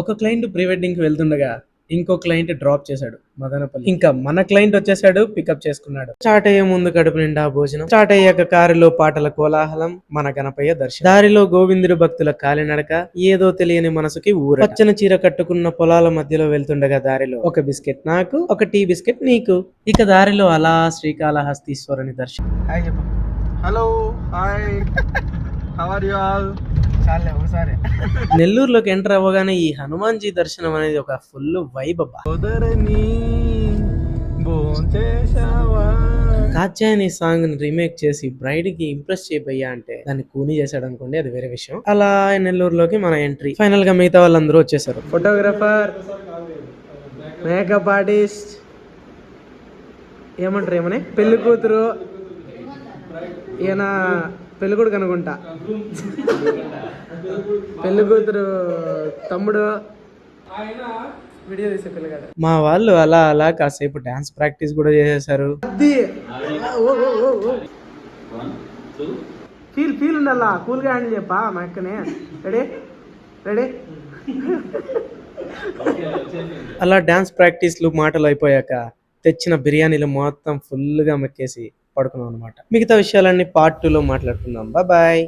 ఒక client pre wedding కి వెళ్తుండగా ఇంకో క్లయింట్ డ్రాప్ చేశాడు మదనపల్లి. ఇంకా మన క్లయింట్ వచ్చేసాడు, పికప్ చేసుకున్నాడు. స్టార్ట్ అయ్యే ముందు కడుపు నిండా భోజనం, స్టార్ట్ అయ్యాక కారులో పాటల కోలాహలం, మన గణపయ్య దర్శనం. దారిలో గోవిందుడు భక్తుల కాలినడక, ఏదో తెలియని మనసుకి ఊర. పచ్చని చీర కట్టుకున్న పొలాల మధ్యలో వెళ్తుండగా దారిలో ఒక బిస్కెట్ నాకు, ఒక టీ బిస్కెట్ నీకు. ఇక దారిలో అలా శ్రీకాళహస్తీశ్వరుని దర్శనం. హాయ్ చెప్పు. Hello hi how are you all. చాలే ఒకసారి. నెల్లూరులోకి ఎంటర్ అవ్వగానే ఈ హనుమాన్జీ దర్శనం అనేది ఒక ఫుల్ వైబ్ అబ్బా. కాత్యాయని సాంగ్ ని రీమేక్ చేసి బ్రైడ్ కి ఇంప్రెస్ చేయబోయా అంటే దాన్ని కూని చేశాడు అనుకోండి, అది వేరే విషయం. అలా నెల్లూరులోకి మన ఎంట్రీ. ఫైనల్ గా మిగతా వాళ్ళందరూ వచ్చేసారు. ఫోటోగ్రాఫర్, మేకప్ ఆర్టిస్ట్, ఏమంటారు ఏమని, పెళ్లి కూతురు, ఈయన పెళ్లి కొడుకు అనుకుంటా, పెళ్లి కూతురు తమ్ముడు, వీడియో తీసే పిల్లగాడు. మా వాళ్ళు అలా అలా కాసేపు డాన్స్ ప్రాక్టీస్ కూడా చేసేసారు. ఫీల్ ఉండాలా, కూల్ గా హ్యాండిల్ చెప్పా మా అక్కనే. Ready ready. అలా డాన్స్ ప్రాక్టీస్లు మాటలు అయిపోయాక తెచ్చిన బిర్యానీలు మొత్తం ఫుల్ గా మెక్కేసి పడుకున్నాం అనమాట. మిగతా విషయాలన్నీ పార్ట్ 2 లో మాట్లాడుకుందాం. బాయ్.